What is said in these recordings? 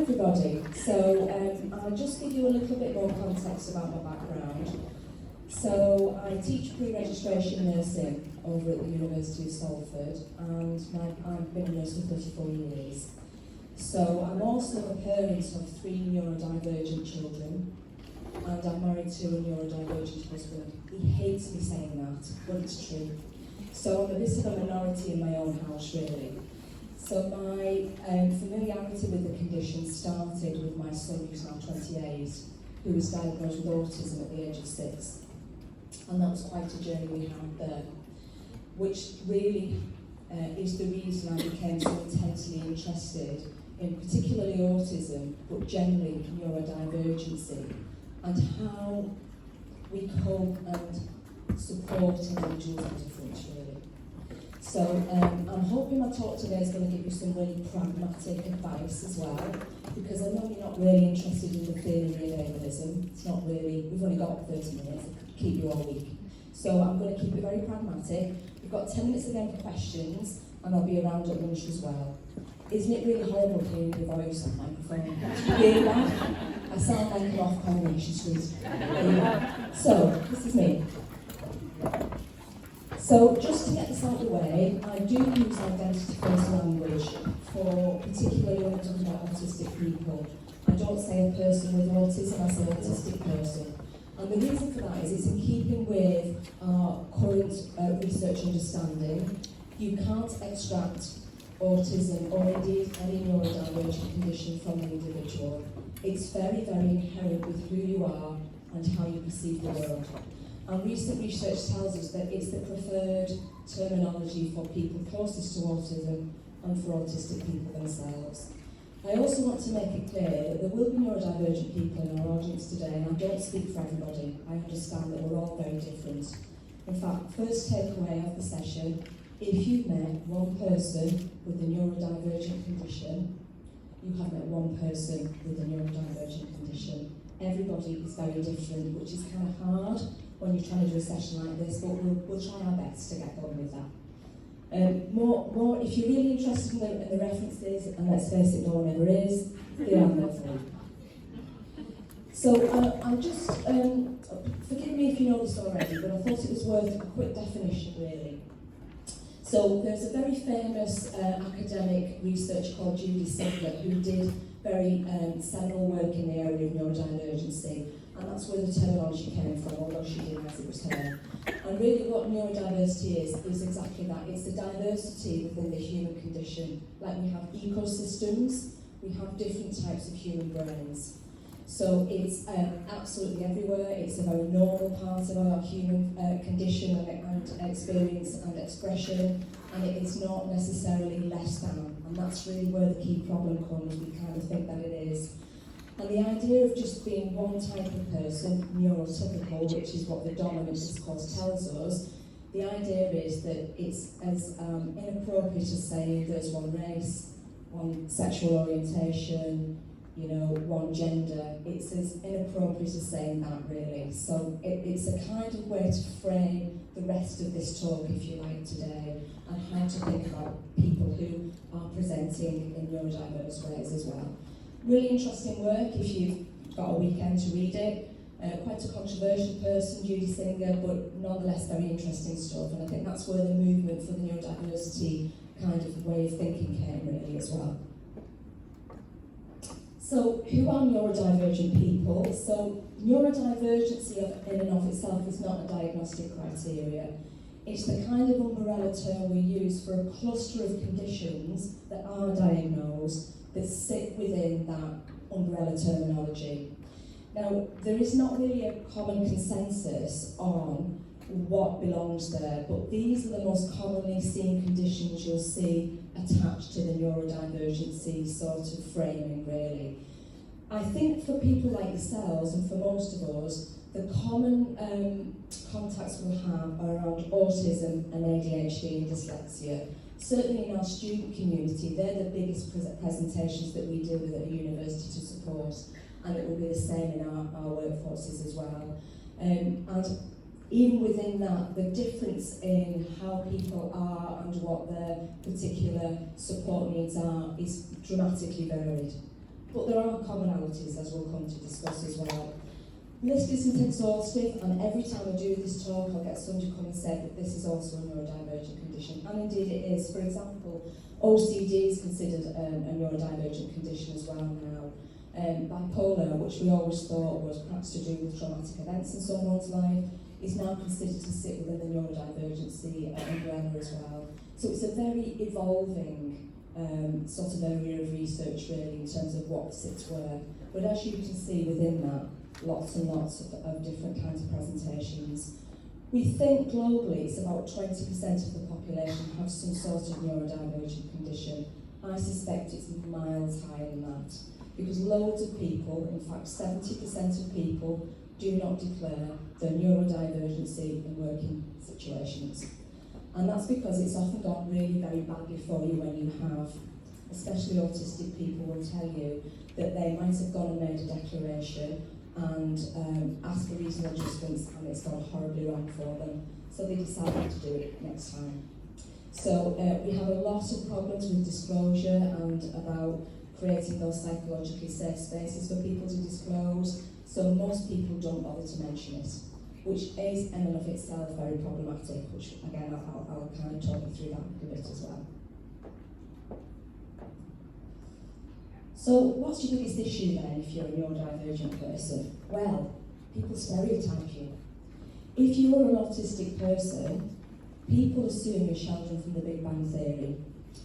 everybody. So I'll just give you a little bit more context about my background. So I teach pre-registration nursing over at the University of Salford, and I've been a nurse for 34 years. So I'm also a parent of 3 neurodivergent children, and I'm married to a neurodivergent husband. He hates me saying that, but it's true. So I'm a bit of a minority in my own house, really. So my familiarity with the condition started with my son, who's now 28, who was diagnosed with autism at the age of 6. And that was quite a journey we had there, which really is the reason I became so intensely interested in particularly autism, but generally neurodivergency, and how we cope and support individuals with difference, really. So I'm hoping my talk today is going to give you some really pragmatic advice as well, because I know you're not really interested in the theory of ableism. It's not really, we've only got 30 minutes to keep you all week. So I'm going to keep it very pragmatic. We've got 10 minutes again for questions, and I'll be around at lunch as well. Isn't it really horrible hearing your voice on the microphone? It's really bad. I sound like I'm off Coronation Street. So, this is me. So, just to get this out of the way, I do use identity-based language for particularly when I'm talking about autistic people. I don't say a person with autism, I say autistic person. And the reason for that is it's in keeping with our current research understanding. You can't extract autism or indeed any neurodivergent condition from an individual. It's very, very inherent with who you are and how you perceive the world. And recent research tells us that it's the preferred terminology for people closest to autism and for autistic people themselves. I also want to make it clear that there will be neurodivergent people in our audience today, and I don't speak for everybody. I understand that we're all very different. In fact, first takeaway of the session, if you've met one person with a neurodivergent condition, you have met one person with a neurodivergent condition. Everybody is very different, which is kind of hard when you're trying to do a session like this, but we'll try our best to get going with that. More, if you're really interested in the references, and let's face it, no one ever is, they are there for you. So I'll just, forgive me if you know this already, but I thought it was worth a quick definition, really. So there's a very famous academic researcher called Judy Singer who did very seminal work in the area of neurodivergency, and that's where the terminology came from, although she didn't as it was her. And really what neurodiversity is exactly that. It's the diversity within the human condition. Like we have ecosystems, we have different types of human brains. So it's absolutely everywhere. It's a very normal part of our human condition and experience and expression, and it is not necessarily less than. And that's really where the key problem comes. We kind of think that it is. And the idea of just being one type of person, neurotypical, which is what the dominant discourse tells us, the idea is that it's as inappropriate as saying there's one race, one sexual orientation, you know, one gender. It's as inappropriate as saying that, really. So it's a kind of way to frame the rest of this talk, if you like, today, and how to think about people who are presenting in neurodiverse ways as well. Really interesting work if you've got a weekend to read it. Quite a controversial person, Judy Singer, but nonetheless very interesting stuff. And I think that's where the movement for the neurodiversity kind of way of thinking came, really, as well. So, who are neurodivergent people? So, neurodivergency in and of itself is not a diagnostic criteria. It's the kind of umbrella term we use for a cluster of conditions that are diagnosed that sit within that umbrella terminology. Now, there is not really a common consensus on what belongs there, but these are the most commonly seen conditions you'll see attached to the neurodivergency sort of framing, really. I think for people like yourselves and for most of us, the common contacts we'll have are around autism and ADHD and dyslexia. Certainly in our student community, they're the biggest presentations that we deal with at a university to support, and it will be the same in our workforces as well. And even within that, the difference in how people are and what their particular support needs are is dramatically varied. But there are commonalities, as we'll come to discuss as well. List isn't exhaustive, and every time I do this talk, I'll get somebody come and say that this is also a neurodivergent condition, and indeed it is. For example, OCD is considered a neurodivergent condition as well now. Bipolar, which we always thought was perhaps to do with traumatic events in someone's life, is now considered to sit within the neurodivergency umbrella as well. So it's a very evolving sort of area of research really in terms of what sits where. But as you can see within that, lots and lots of different kinds of presentations. We think globally it's about 20% of the population have some sort of neurodivergent condition. I suspect it's miles higher than that, because loads of people, in fact 70% of people, do not declare their neurodivergency in working situations. And that's because it's often gone really very badly for you when you have, especially autistic people will tell you that they might have gone and made a declaration and asked for reasonable adjustments, and it's gone horribly wrong for them. So they decide not to do it next time. So we have a lot of problems with disclosure and about creating those psychologically safe spaces for people to disclose. So most people don't bother to mention it, which is in and of itself very problematic, which again I'll kind of talk you through that a bit as well. So what's your biggest issue then if you're a neurodivergent person? Well, people stereotype you. If you're an autistic person, people assume you're Sheldon from the Big Bang Theory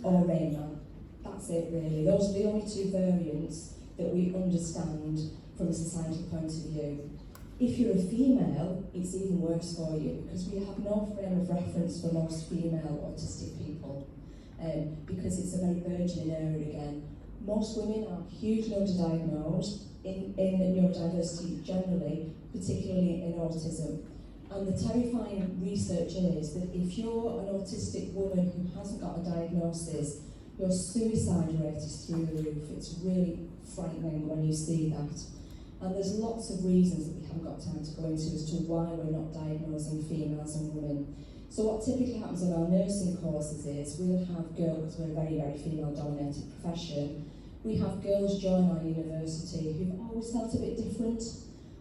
or Rain Man. That's it really. Those are the only two variants that we understand from a societal point of view. If you're a female, it's even worse for you because we have no frame of reference for most female autistic people because it's a very burgeoning area again. Most women are hugely underdiagnosed in neurodiversity generally, particularly in autism. And the terrifying research is that if you're an autistic woman who hasn't got a diagnosis, your suicide rate is through the roof. It's really frightening when you see that. And there's lots of reasons that we haven't got time to go into as to why we're not diagnosing females and women. So what typically happens on our nursing courses is we'll have girls, we're a very, very female-dominated profession, we have girls join our university who've always felt a bit different,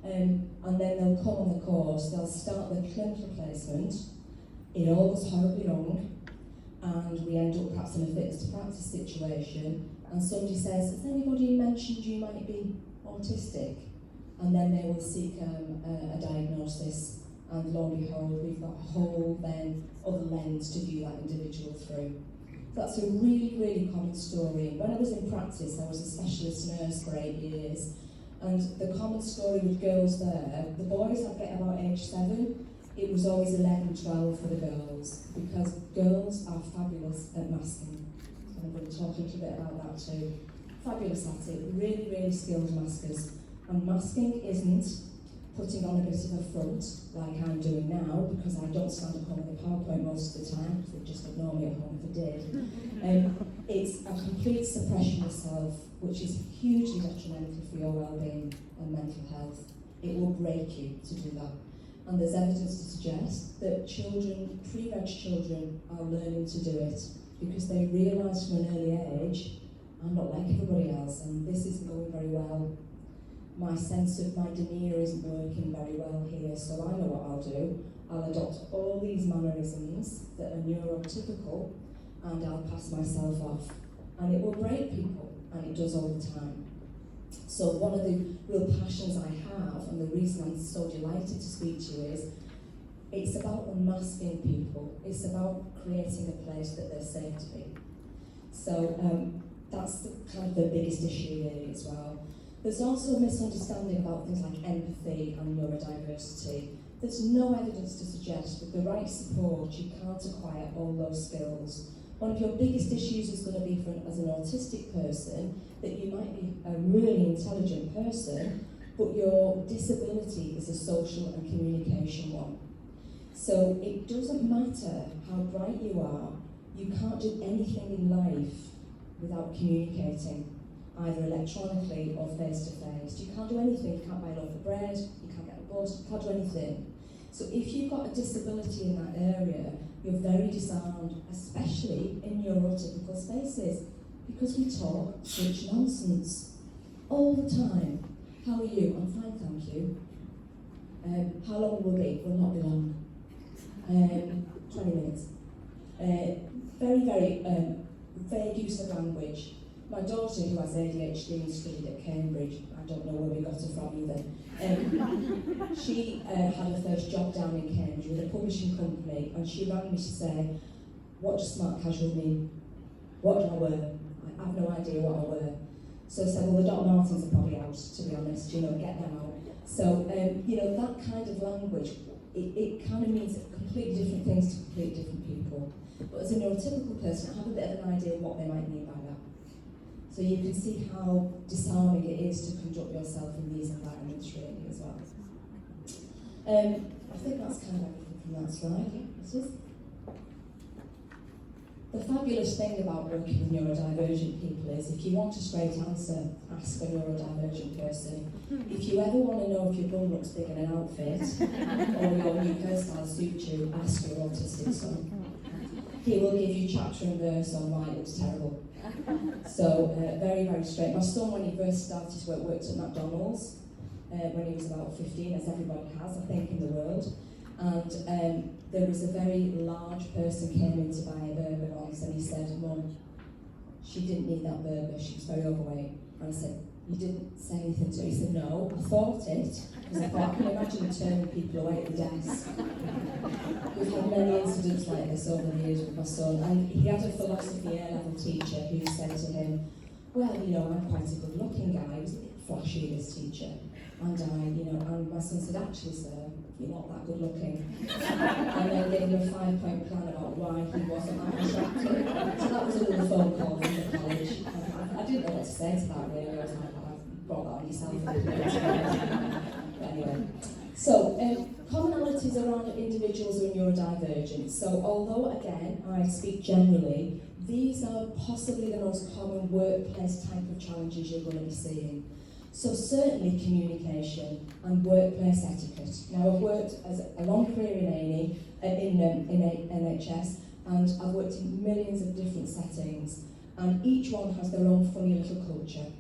and then they'll come on the course, they'll start their clinical placement, it all goes horribly wrong, and we end up perhaps in a fitness to practice situation, and somebody says, has anybody mentioned you might be autistic? And then they will seek a diagnosis, and lo and behold, we've got a whole then other lens to view that individual through. That's a really, really common story. When I was in practice, I was a specialist nurse for 8 years, and the common story with girls there, the boys I'd get about age 7, it was always 11, 12 for the girls, because girls are fabulous at masking. And I'm going to talk a little bit about that too. Fabulous at it, really, really skilled maskers. And masking isn't putting on a bit of a front, like I'm doing now, because I don't stand at home with a PowerPoint most of the time, because they'd just ignore me at home if I did. It's a complete suppression of self, which is hugely detrimental for your well-being and mental health. It will break you to do that. And there's evidence to suggest that children, pre-reg children, are learning to do it, because they realise from an early age, I'm not like everybody else, and this isn't going very well. My sense of my demeanour isn't working very well here, so I know what I'll do. I'll adopt all these mannerisms that are neurotypical, and I'll pass myself off. And it will break people, and it does all the time. So one of the real passions I have, and the reason I'm so delighted to speak to you is, it's about unmasking people. It's about creating a place that they're safe to be. So that's kind of the biggest issue really as well. There's also a misunderstanding about things like empathy and neurodiversity. There's no evidence to suggest with the right support you can't acquire all those skills. One of your biggest issues is going to be as an autistic person that you might be a really intelligent person, but your disability is a social and communication one. So it doesn't matter how bright you are, you can't do anything in life without communicating, either electronically or face-to-face. You can't do anything, you can't buy a loaf of bread, you can't get a bus, you can't do anything. So if you've got a disability in that area, you're very disarmed, especially in neurotypical spaces, because we talk such nonsense. all the time. How are you? I'm fine, thank you. How long will it be? Will not be long. 20 minutes. Very, very vague use of language. My daughter, who has ADHD and studied at Cambridge, I don't know where we got her from either, she had her first job down in Cambridge with a publishing company, and she rang me to say, what does smart casual mean? What do I wear? I have no idea what I wear. So I said, well, the Doc Martens are probably out, to be honest, get them out. So, that kind of language, it kind of means completely different things to completely different people. But as a neurotypical person, I have a bit of an idea of what they might mean by that. So you can see how disarming it is to conduct yourself in these environments really as well. I think that's kind of everything from that slide. The fabulous thing about working with neurodivergent people is if you want a straight answer, ask a neurodivergent person. If you ever want to know if your bum looks big in an outfit or your new hairstyle suits you, ask your autistic son. He will give you chapter and verse on why it looks terrible. So, very, very straight. My son, when he first started to worked at McDonald's when he was about 15, as everybody has, I think, in the world. And there was a very large person came in to buy a burger once, and he said, Mum, she didn't need that burger, she was very overweight. And I said, you didn't say anything to her? He said, no, I thought it, because I thought, I can imagine turning people away at the desk. We've had many incidents like this over the years with my son, and he had a philosophy A-level teacher who said to him, well, I'm quite a good-looking guy. He was a bit flashy, this teacher. And and my son said, actually, sir, you're not that good looking. And then gave him a 5-point plan about why he wasn't that attractive. So that was a little phone call from the college. I didn't know what to say to that really. I was like, I've brought that on yourself. But anyway. So, commonalities around individuals who are neurodivergent. So although, again, I speak generally, these are possibly the most common workplace type of challenges you're going to be seeing. So certainly communication and workplace etiquette. Now I've worked as a long career in A&E, in NHS, and I've worked in millions of different settings, and each one has their own funny little culture.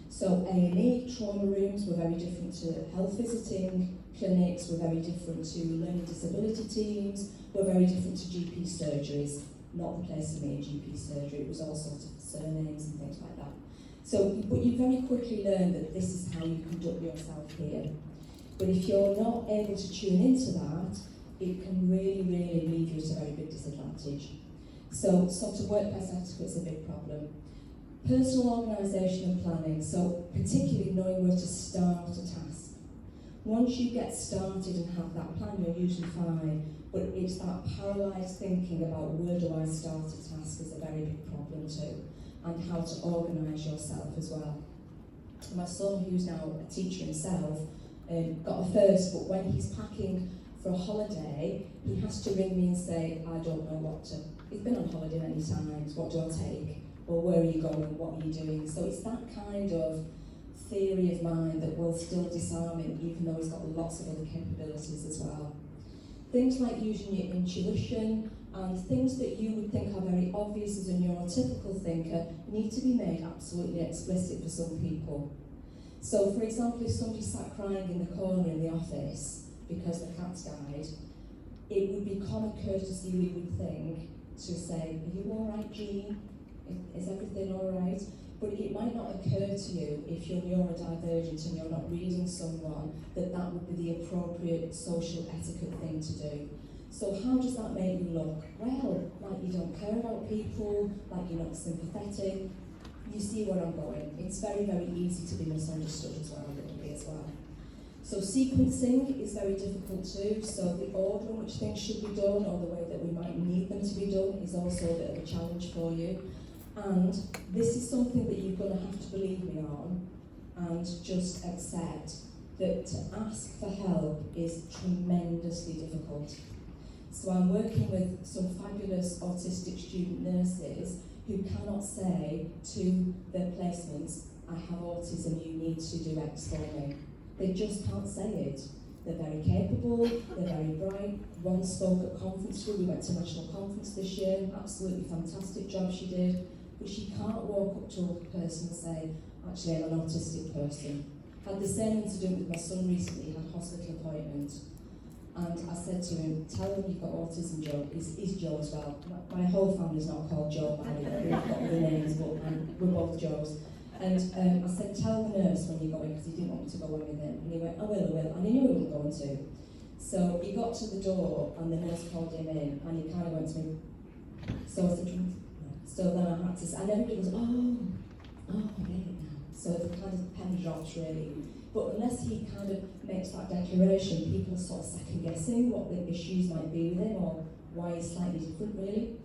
So A&E trauma rooms were very different to health visiting clinics, were very different to learning disability teams, were very different to GP surgeries. Not the place for me in GP surgery, it was all sorts of surnames and things like that. So, but you very quickly learn that this is how you conduct yourself here. But if you're not able to tune into that, it can really, really leave you at a very big disadvantage. So, sort of workplace etiquette is a big problem. Personal organisation and planning, so particularly knowing where to start a task. Once you get started and have that plan, you're usually fine, but it's that paralysed thinking about where do I start a task is a very big problem too. And how to organise yourself as well. My son, who's now a teacher himself, got a first, but when he's packing for a holiday, he has to ring me and say, I don't know what to... He's been on holiday many times, what do I take? Or where are you going, what are you doing? So it's that kind of theory of mind that will still disarm him, even though he's got lots of other capabilities as well. Things like using your intuition, and things that you would think are very obvious as a neurotypical thinker need to be made absolutely explicit for some people. So, for example, if somebody sat crying in the corner in the office because the cat's died, it would be common courtesy, we would think, to say, are you all right, Jean? Is everything all right? But it might not occur to you, if you're neurodivergent and you're not reading someone, that that would be the appropriate social etiquette thing to do. So how does that make you look? Well, like you don't care about people, like you're not sympathetic. You see where I'm going. It's very, very easy to be misunderstood as well, a little bit as well. So sequencing is very difficult too. So the order in which things should be done, or the way that we might need them to be done, is also a bit of a challenge for you. And this is something that you're going to have to believe me on, and just accept that to ask for help is tremendously difficult. So I'm working with some fabulous autistic student nurses who cannot say to their placements, I have autism, you need to do X for me. They just can't say it. They're very capable, they're very bright. One spoke at conference room, we went to national conference this year, absolutely fantastic job she did, but she can't walk up to a person and say, actually I'm an autistic person. Had the same incident with my son recently, had a hospital appointment, and I said to him, tell him you've got autism, Joe. Is Joe as well. My whole family's not called Joe, by the way. We've got other names, but we're both Joes. And I said, tell the nurse when you go in, because he didn't want me to go in with him. And he went, I will. And he knew he wasn't going to. So he got to the door, and the nurse called him in, and he kind of went to me. So I said, so then I had to say, and everybody goes, I get it now. So the kind of pen drops really. But unless he kind of makes that declaration, people are sort of second guessing what the issues might be with him or why he's slightly different really.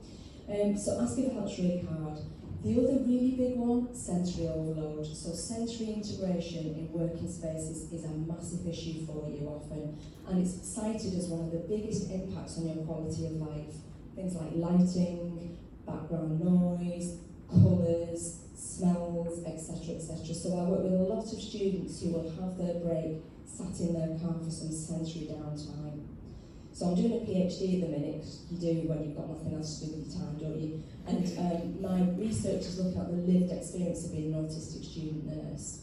So asking for help's really hard. The other really big one, sensory overload. So sensory integration in working spaces is a massive issue for you often, and it's cited as one of the biggest impacts on your quality of life. Things like lighting, background noise, colours, smells, etc., etc. So I work with a lot of students who will have their break sat in their car for some sensory downtime. So I'm doing a PhD at the minute, you do when you've got nothing else to do with your time, don't you? And my research is looking at the lived experience of being an autistic student nurse.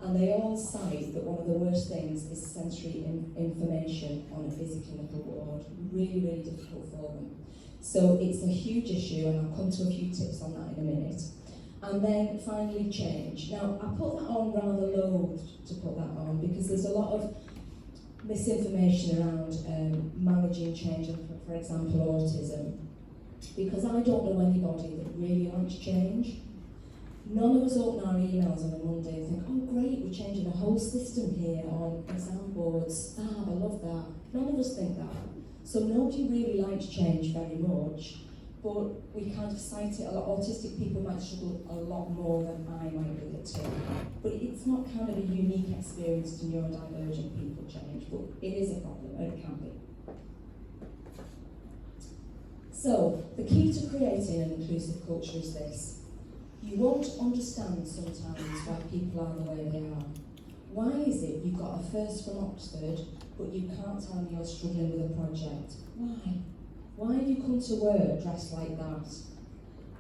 And they all cite that one of the worst things is sensory information on a busy clinical ward. Really, really difficult for them. So it's a huge issue, and I'll come to a few tips on that in a minute. And then finally, change. Now, I put that on rather loath to put that on because there's a lot of misinformation around managing change, for example, autism. Because I don't know anybody that really likes change. None of us open our emails on a Monday and think, oh great, we're changing the whole system here on exam boards. I love that. None of us think that. So nobody really likes change very much. But we kind of cite it a lot. Autistic people might struggle a lot more than I might with it too. But it's not kind of a unique experience to neurodivergent people change, but it is a problem, and it can be. So, the key to creating an inclusive culture is this. You won't understand sometimes why people are the way they are. Why is it you've got a first from Oxford, but you can't tell me you're struggling with a project? Why? Why have you come to work dressed like that?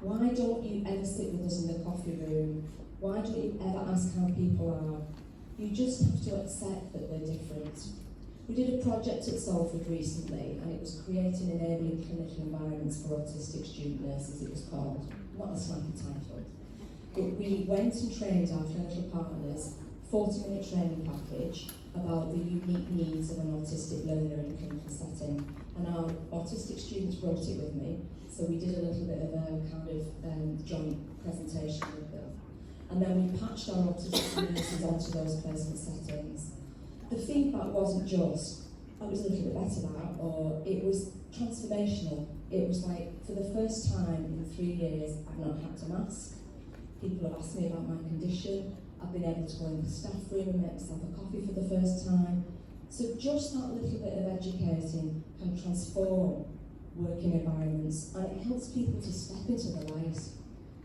Why don't you ever sit with us in the coffee room? Why don't you ever ask how people are? You just have to accept that we're different. We did a project at Salford recently, and it was creating enabling clinical environments for autistic student nurses, it was called. Not a snappy title. But we went and trained our clinical partners, 40-minute training package, about the unique needs of an autistic learner in a clinical setting. And our autistic students wrote it with me, so we did a little bit of a kind of joint presentation with them. And then we patched our autistic nurses onto those placement settings. The feedback wasn't just, I was a little bit better that, or it was transformational. It was like, for the first time in 3 years, I've not had to mask. People have asked me about my condition. I've been able to go in the staff room and make myself a coffee for the first time. So just that little bit of educating can transform working environments, and it helps people to step into the light.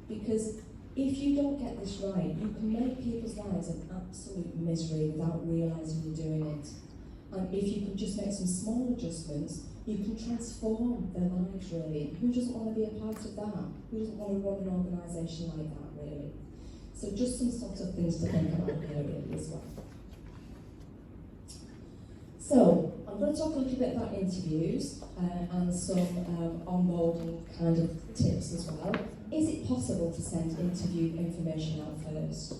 Because if you don't get this right, you can make people's lives an absolute misery without realising you're doing it. And if you can just make some small adjustments, you can transform their lives really. Who doesn't want to be a part of that? Who doesn't want to run an organisation like that really? So just some sort of things to think about here really as well. So, I'm going to talk a little bit about interviews and some onboarding kind of tips as well. Is it possible to send interview information out first?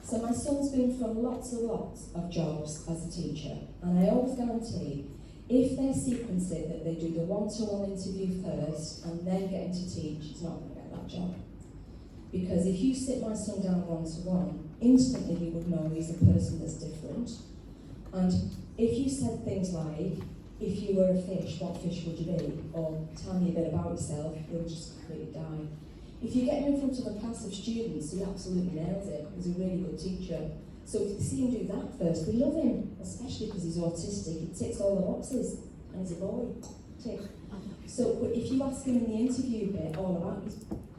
So my son's been for lots and lots of jobs as a teacher, and I always guarantee if they sequence it that they do the one-to-one interview first and then get him to teach, he's not going to get that job. Because if you sit my son down one-to-one, instantly you would know he's a person that's different. And if you said things like, if you were a fish, what fish would you be? Or tell me a bit about yourself, he'll just completely die. If you get him in front of a class of students, he absolutely nails it. He's a really good teacher. So if you see him do that first, we love him, especially because he's autistic. He ticks all the boxes, and he's a boy. Tick. So but if you ask him in the interview bit all about, he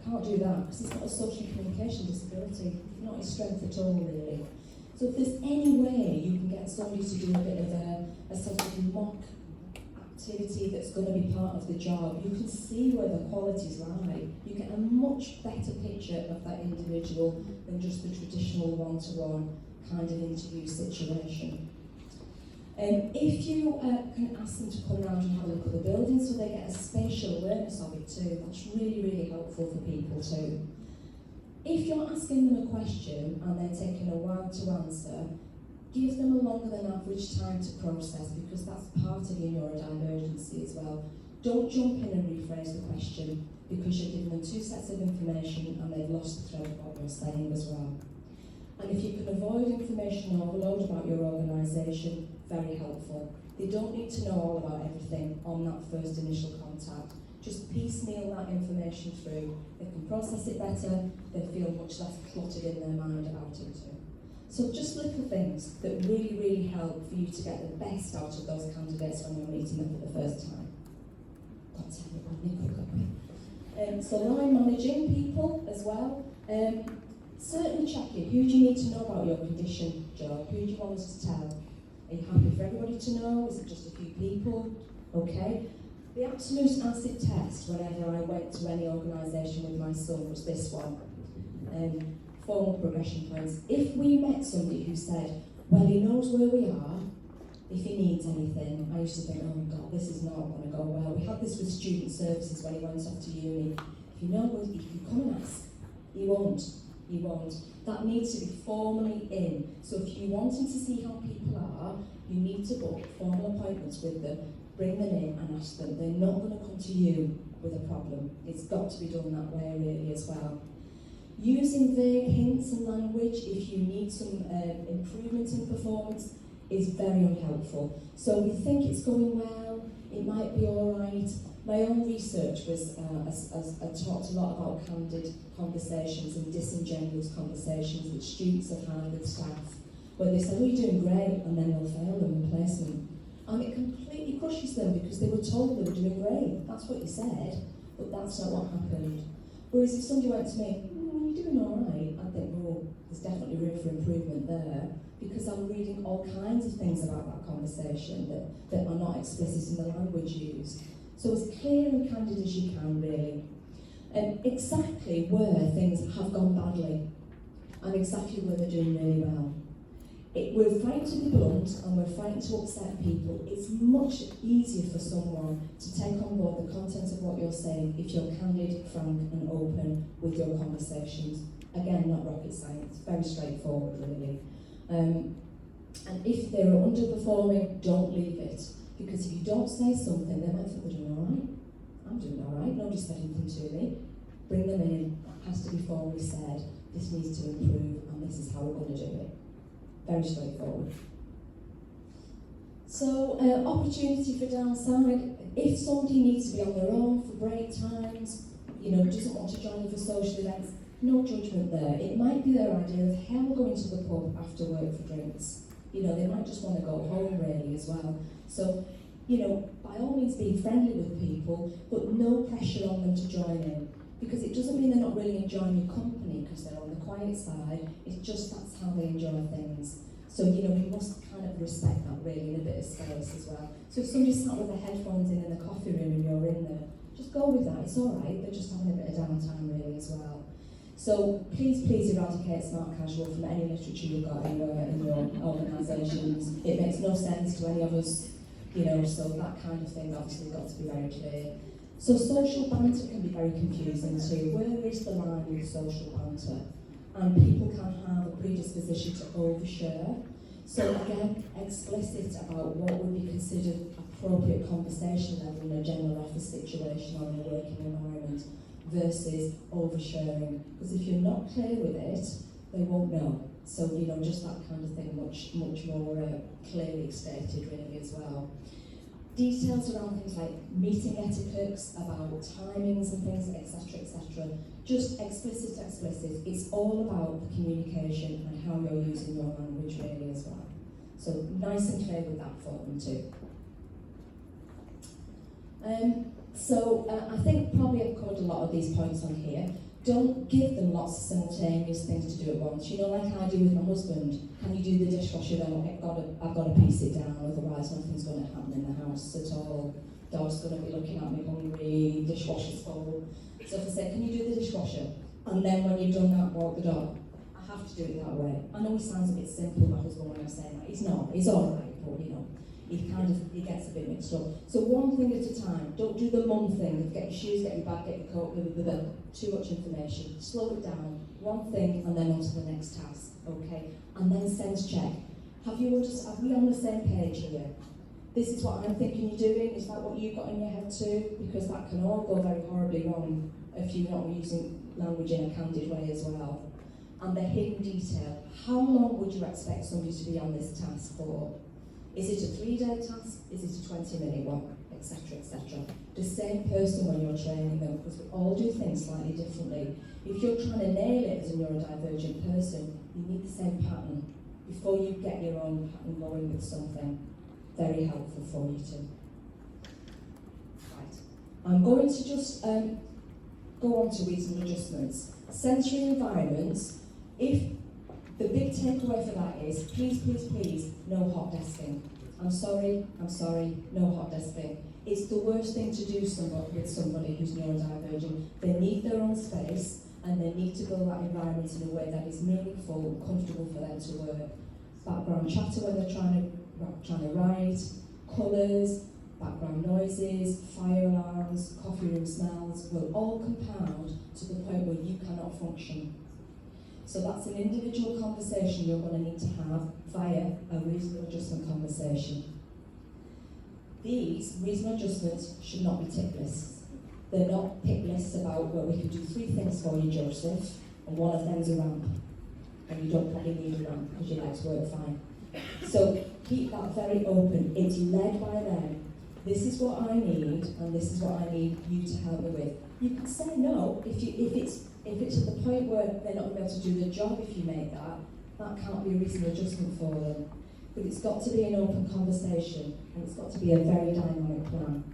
can't do that because he's got a social communication disability, not his strength at all, really. So if there's any way you can get somebody to do a bit of a sort of mock activity that's going to be part of the job, you can see where the qualities lie. You get a much better picture of that individual than just the traditional one-to-one kind of interview situation. If you can ask them to come around and have a look at the building so they get a spatial awareness of it too, that's really, really helpful for people too. If you're asking them a question and they're taking a while to answer, give them a longer than average time to process, because that's part of your neurodivergency as well. Don't jump in and rephrase the question, because you're giving them two sets of information and they've lost the thread of what you're saying as well. And if you can avoid information overload about your organisation, very helpful. They don't need to know all about everything on that first initial contact. Just piecemeal that information through. They can process it better, they feel much less cluttered in their mind about it too. So just little things that really, really help for you to get the best out of those candidates when you're meeting them for the first time. That's everybody. So line managing people as well. Certainly checking, who do you need to know about your condition, Joe? Who do you want us to tell? Are you happy for everybody to know? Is it just a few people? Okay. The absolute acid test whenever I went to any organisation with my son was this one. Formal progression plans. If we met somebody who said, well, he knows where we are, if he needs anything, I used to think, oh God, this is not going to go well. We had this with student services when he went off to uni. If you know what, you can come and ask. He won't. He won't. That needs to be formally in. So if you're wanting to see how people are, you need to book formal appointments with them, bring them in and ask them. They're not going to come to you with a problem. It's got to be done that way really as well. Using vague hints and language if you need some improvement in performance is very unhelpful. So we think it's going well, it might be all right. My own research was talked a lot about candid conversations and disingenuous conversations that students have had with staff, where they say, oh, you're doing great, and then they'll fail them in placement. And it completely crushes them because they were told they were doing great. That's what you said, but that's not what happened. Whereas if somebody went to me, you're doing all right, I'd think, well, there's definitely room for improvement there, because I'm reading all kinds of things about that conversation that are not explicit in the language used. So as clear and candid as you can, really. And exactly where things have gone badly, and exactly where they're doing really well. We're frightened to be blunt, and we're frightened to upset people. It's much easier for someone to take on board the content of what you're saying if you're candid, frank and open with your conversations. Again, not rocket science, very straightforward really. And if they're underperforming, don't leave it. Because if you don't say something, they might think they're doing all right. I'm doing all right, nobody's said anything to me. Bring them in, that has to be formally said. This needs to improve, and this is how we're going to do it. Very straightforward. So, opportunity for downside. If somebody needs to be on their own for break times, doesn't want to join you for social events, no judgment there. It might be their idea of how we're going to the pub after work for drinks. They might just want to go home really as well. So, by all means be friendly with people, but no pressure on them to join in. Because it doesn't mean they're not really enjoying your company because they're on the quiet side, it's just that's how they enjoy things. So, we must kind of respect that really in a bit of space as well. So if somebody's sat with their headphones in the coffee room and you're in there, just go with that, it's alright, they're just having a bit of downtime really as well. So please eradicate smart casual from any literature you've got in your organisations. It makes no sense to any of us, so that kind of thing obviously got to be very clear. So social banter can be very confusing too. Where is the line with social banter? And people can have a predisposition to overshare. So again, explicit about what would be considered appropriate conversation level in a general office situation or in a working environment versus oversharing. Because if you're not clear with it, they won't know. So, just that kind of thing much more clearly stated really as well. Details around things like meeting etiquettes, about timings and things, etc., etc. Just explicit. It's all about the communication and how you're using your language really as well. So nice and clear with that for them too. I think probably I've covered a lot of these points on here. Don't give them lots of simultaneous things to do at once. You know, like I do with my husband. Can you do the dishwasher? Then I've got to piece it down, otherwise nothing's going to happen in the house at all. Dog's going to be looking at me hungry, dishwasher's full. So if I say, can you do the dishwasher? And then when you've done that, walk the dog. I have to do it that way. I know it sounds a bit simple, my husband, when I'm saying that. It's not. It's all right, but you know, he gets a bit mixed up. So one thing at a time. Don't do the mum thing. Get your shoes, get your bag, get your coat, too much information. Slow it down. One thing, and then on to the next task. Okay? And then sense check. Have we on the same page here? This is what I'm thinking you're doing. Is that what you've got in your head too? Because that can all go very horribly wrong if you're not using language in a candid way as well. And the hidden detail. How long would you expect somebody to be on this task for? Is it a 3-day task? Is it a 20-minute one? Etc, etc. The same person when you're training them, because we all do things slightly differently. If you're trying to nail it as a neurodivergent person, you need the same pattern before you get your own pattern going with something. Very helpful for you too. Right. I'm going to just go on to reasonable adjustments. Sensory environments. If the big takeaway for that is, please, no hot desking. I'm sorry, no hot desking. It's the worst thing to do with somebody who's neurodivergent. They need their own space, and they need to build that environment in a way that is meaningful and comfortable for them to work. Background chatter when they're trying to write, colours, background noises, fire alarms, coffee room smells will all compound to the point where you cannot function. So that's an individual conversation you're going to need to have via a reasonable adjustment conversation. These reasonable adjustments should not be tick lists. They're not tick lists about, well, we can do 3 things for you, Joseph, and one of them's a ramp. And you don't probably need a ramp because your legs work fine. So keep that very open. It's led by them. This is what I need, and this is what I need you to help me with. You can say no if it's at the point where they're not going to be able to do the job. If you make that can't be a reasonable adjustment for them. But it's got to be an open conversation, and it's got to be a very dynamic plan,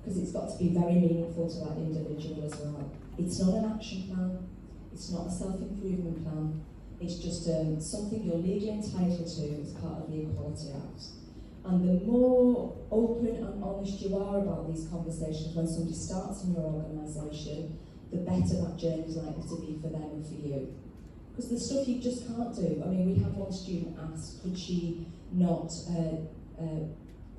because it's got to be very meaningful to that individual as well. It's not an action plan. It's not a self-improvement plan. It's just something you're legally entitled to as part of the Equality Act. And the more open and honest you are about these conversations when somebody starts in your organisation, the better that journey is likely to be for them and for you. Because there's stuff you just can't do. I mean, we had one student ask, could she not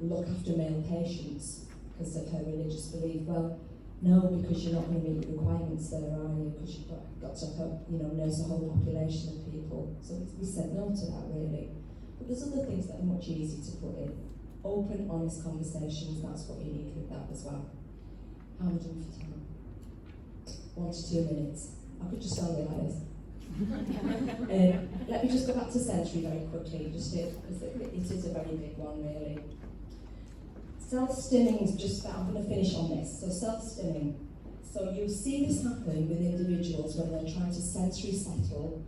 look after male patients because of her religious belief? Well, no, because you're not going to meet the requirements there, are you? Because you've got to help, nurse a whole population of people. So we said no to that, really. But there's other things that are much easier to put in. Open, honest conversations, that's what you need with that as well. How am I doing for time? 1 to 2 minutes. I could just tell you like this. Let me just go back to sensory very quickly, just because it is a very big one, really. Self-stimming is just that. I'm going to finish on this. So self-stimming. So you'll see this happen with individuals when they're trying to sensory settle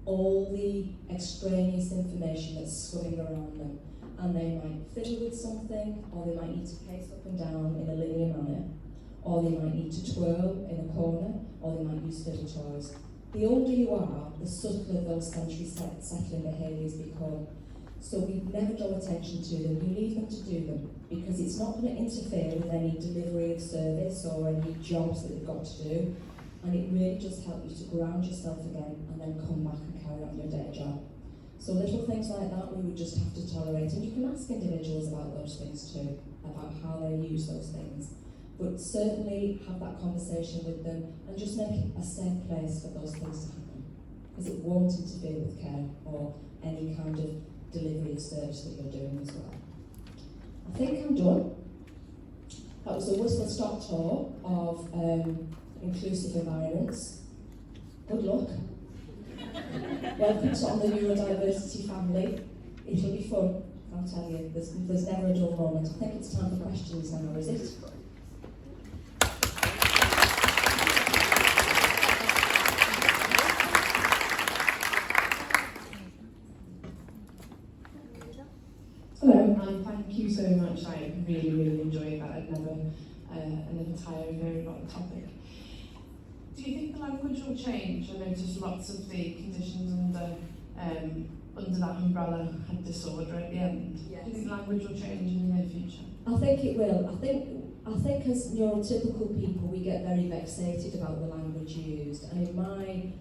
all the extraneous information that's swimming around them. And they might fiddle with something, or they might need to pace up and down in a linear manner, or they might need to twirl in a corner, or they might use fiddle toys. The older you are, the subtler those sensory settling behaviours become. So we never draw attention to them. You leave them to do them, because it's not going to interfere with any delivery of service or any jobs that you've got to do. And it really does help you to ground yourself again and then come back and carry on your day job. So little things like that we would just have to tolerate. And you can ask individuals about those things too, about how they use those things. But certainly have that conversation with them and just make it a safe place for those things to happen. Because it won't interfere with care or any kind of delivery of service that you're doing as well. I think I'm done. That was a whistle-stop tour of inclusive environments. Good luck. Welcome to On the Neurodiversity family. It'll be fun, I'll tell you. There's never a dull moment. I think it's time for questions now, is it? Hello, thank you so much. I really enjoyed that. I'd never tire of hearing about the topic. Do you think the language will change? I noticed lots of the conditions under that umbrella had disorder at the end. Yes. Do you think language will change in the near future? I think it will. I think as neurotypical people, we get very vexated about the language used, and in my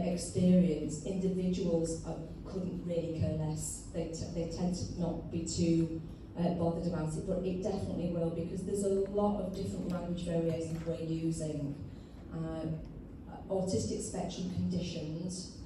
experience, individuals couldn't really care less. They tend to not be too bothered about it, but it definitely will, because there's a lot of different language variations we're using. Autistic spectrum conditions,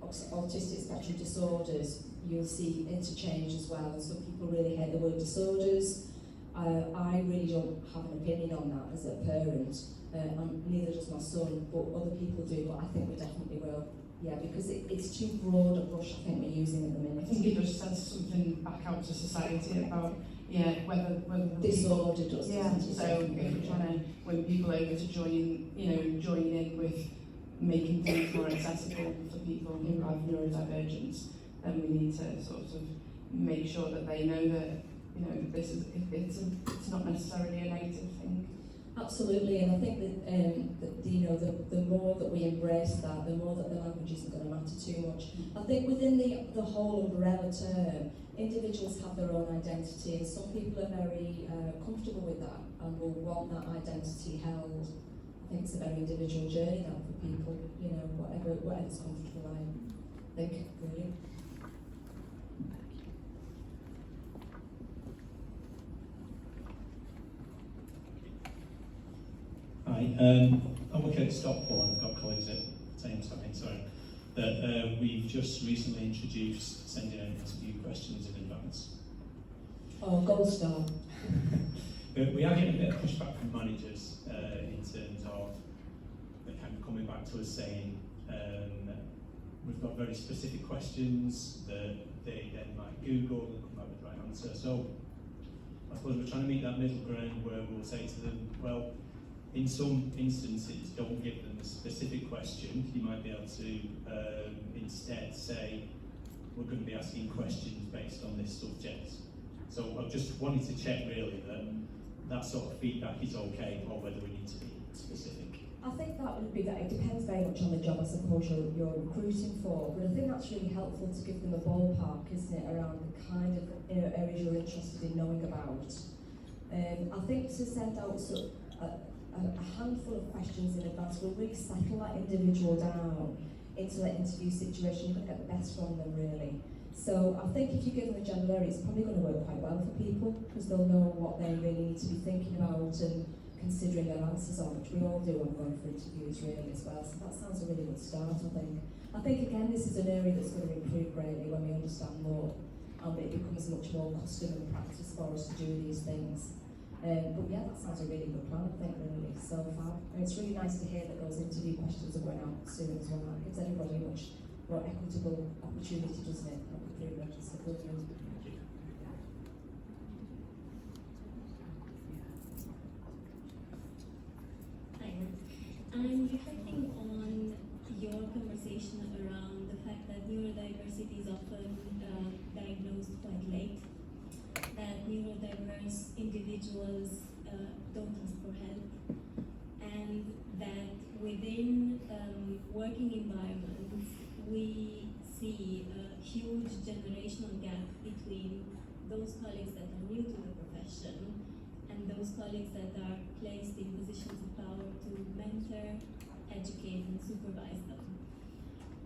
autistic spectrum disorders, you'll see interchange as well. Some people really hate the word disorders. I really don't have an opinion on that as a parent, and neither does my son, but other people do, but I think we definitely will. Yeah, because it's too broad a brush, I think we're using at the minute. I think it just says something back out to society about whether the disorder does. Yeah, so if we're trying to win people over to join in with making things more accessible for people who have neurodivergence, then we need to sort of make sure that they know that this is it's not necessarily a negative thing. Absolutely, and I think that the more that we embrace that, the more that the language isn't going to matter too much. I think within the whole umbrella term, individuals have their own identity, and some people are very comfortable with that and will want that identity held. I think it's a very individual journey now for people, whatever's comfortable, I think, really. Hi, I'm working at Stockport, and I've got colleagues at the same time, sorry, that we've just recently introduced sending out interview questions in advance. Oh, gold star. We are getting a bit of pushback from managers in terms of the kind of coming back to us saying we've got very specific questions that they then might Google and come back with the right answer. So I suppose we're trying to meet that middle ground where we'll say to them, well, in some instances, don't give them a specific question. You might be able to instead say, we're going to be asking questions based on this subject. So I just wanted to check really that sort of feedback is okay, or whether we need to be specific. I think that would be that. It depends very much on the job, I suppose, you're recruiting for. But I think that's really helpful to give them a ballpark, isn't it, around the kind of areas you're interested in knowing about. I think to send out a handful of questions in advance will really settle that individual down into that interview situation. You're going to get the best from them, really. So I think if you give them a general area, it's probably going to work quite well for people, because they'll know what they really need to be thinking about and considering their answers on, which we all do when we're going for interviews, really, as well. So that sounds a really good start, I think. I think, again, this is an area that's going to improve greatly when we understand more, and it becomes much more custom and practice for us to do these things. But yeah, that sounds a really good plan, I think, really, so far. And it's really nice to hear that those interview questions are going out soon as well. That gives anybody a much more equitable opportunity, doesn't it? That would be really good. Hi, I'm reflecting on your conversation around the fact that neurodiversity is often diagnosed quite late, that neurodiverse individuals don't ask for help, and that within working environments we see a huge generational gap between those colleagues that are new to the profession and those colleagues that are placed in positions of power to mentor, educate and supervise them.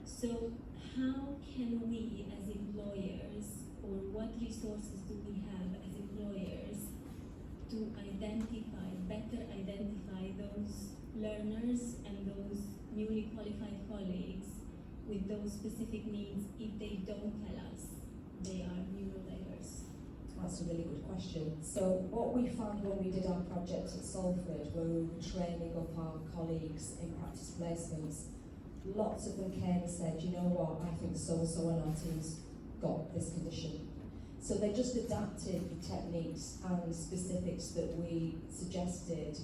So how can we as employers, or what resources do we have as employers to better identify those learners and those newly qualified colleagues with those specific needs if they don't tell us they are neurodiverse? That's a really good question. So what we found when we did our project at Salford, where we were training up our colleagues in practice placements, lots of them came and said, you know what, I think so-and-so on our team's got this condition. So they just adapted the techniques and specifics that we suggested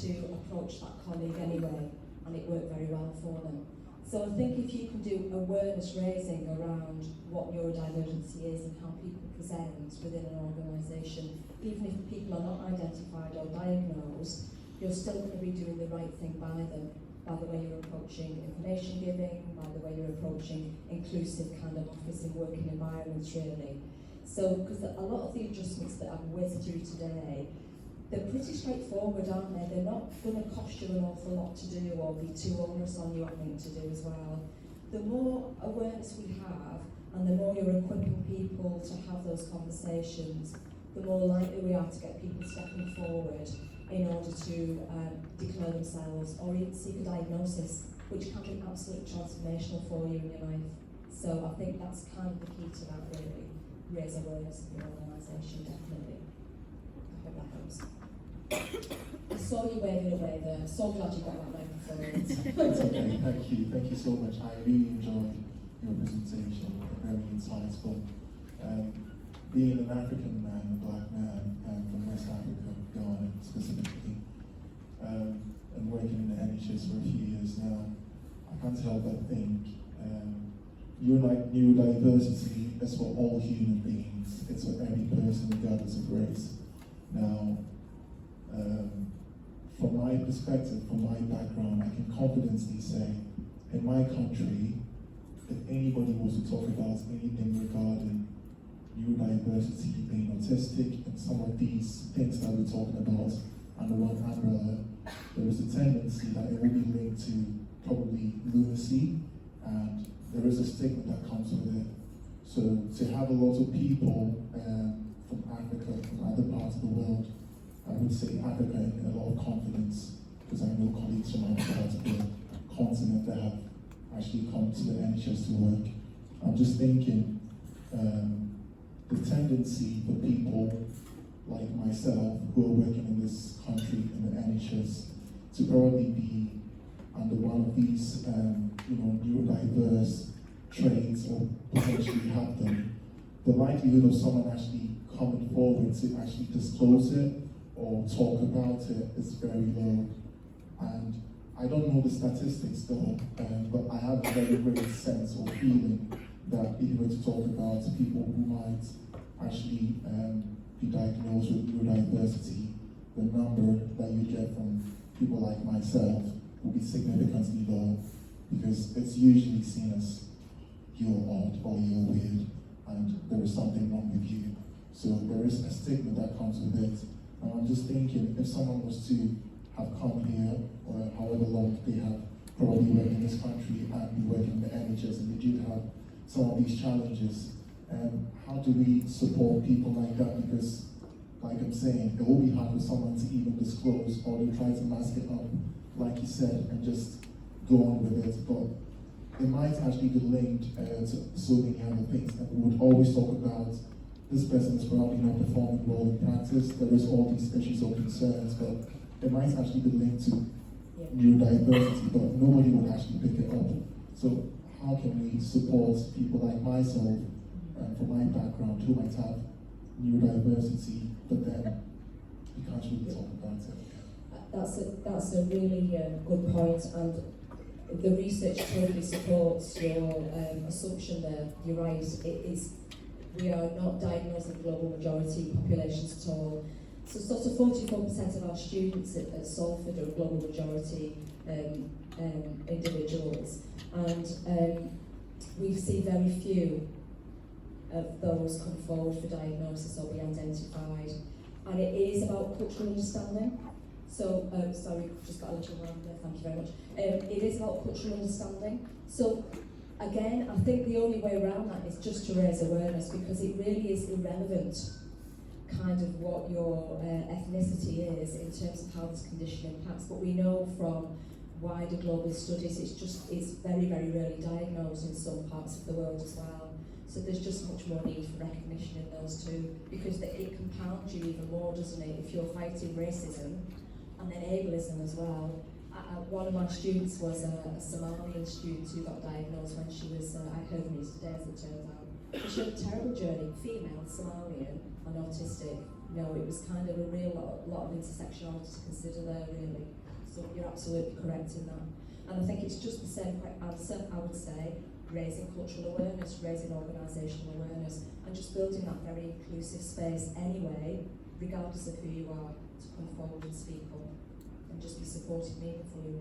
to approach that colleague anyway, and it worked very well for them. So I think if you can do awareness raising around what neurodivergency is and how people present within an organisation, even if people are not identified or diagnosed, you're still going to be doing the right thing by them. by the way you're approaching information giving, by the way you're approaching inclusive kind of office and working environments really. So, because a lot of the adjustments that I've whizzed through today, they're pretty straightforward, aren't they? They're not going to cost you an awful lot to do or be too onerous on you, I think, to do as well. The more awareness we have and the more you're equipping people to have those conversations, the more likely we are to get people stepping forward in order to declare themselves or even seek a diagnosis, which can be absolutely transformational for you in your life. So I think that's kind of the key to that really, raise awareness of your organisation, definitely. I hope that helps. I saw you waving away there, so glad you got that microphone. That's okay, thank you so much. I really enjoyed your presentation, very insightful. Being an African man, a black man, from West Africa, Ghana specifically, and working in the NHS for a few years now, I can't help but think neurodiversity is for all human beings. It's for every person regardless of race. Now, from my perspective, from my background, I can confidently say, in my country, if anybody was to talk about anything regarding neurodiversity, being autistic, and some of these things that we're talking about under one umbrella, there is a tendency that it will be linked to probably lunacy, and there is a stigma that comes with it. So to have a lot of people from Africa, from other parts of the world, I would say Africa in a lot of confidence, because I know colleagues from other parts of the continent that have actually come to the NHS to work. I'm just thinking, the tendency for people like myself who are working in this country in the NHS to probably be under one of these neurodiverse traits or potentially have them, the likelihood of someone actually coming forward to actually disclose it or talk about it is very low. And I don't know the statistics though, but I have a very great sense or feeling that if you were to talk about people who might actually be diagnosed with neurodiversity, the number that you get from people like myself will be significantly low, because it's usually seen as you're odd or you're weird and there is something wrong with you. So there is a stigma that comes with it. And I'm just thinking, if someone was to have come here, or however long they have probably worked in this country and be working in the NHS, and they do have some of these challenges, how do we support people like that? Because, like I'm saying, it will be hard for someone to even disclose, or they try to mask it up, like you said, and just go on with it. But it might actually be linked to so many other things. And we would always talk about this person is probably not performing well in practice. There is all these issues or concerns, but it might actually be linked to neurodiversity, but nobody would actually pick it up. So how can we support people like myself, from my background, who might have neurodiversity, but then we can't really talk about it? That's a really good point, and the research totally supports your assumption there. You're right. We are not diagnosing global majority populations at all. So sort of 44% of our students at Salford are global majority individuals, and we see very few of those come forward for diagnosis or be identified. And it is about cultural understanding. So, sorry, just got a little round there, thank you very much. It is about cultural understanding. So, again, I think the only way around that is just to raise awareness, because it really is irrelevant kind of what your ethnicity is in terms of how this condition impacts. But we know from wider global studies, it's very, very rarely diagnosed in some parts of the world as well. So there's just much more need for recognition in those two, because it compounds you even more, doesn't it? If you're fighting racism and then ableism as well. One of my students was a Somalian student who got diagnosed when she was, I heard news today as it turns out. She had a terrible journey, female, Somalian, and autistic. You know, it was kind of a real lot of intersectionality to consider there, really. So you're absolutely correct in that. And I think it's just the same answer, I would say, raising cultural awareness, raising organisational awareness, and just building that very inclusive space anyway, regardless of who you are, to come forward and speak up and just be supported meaningfully.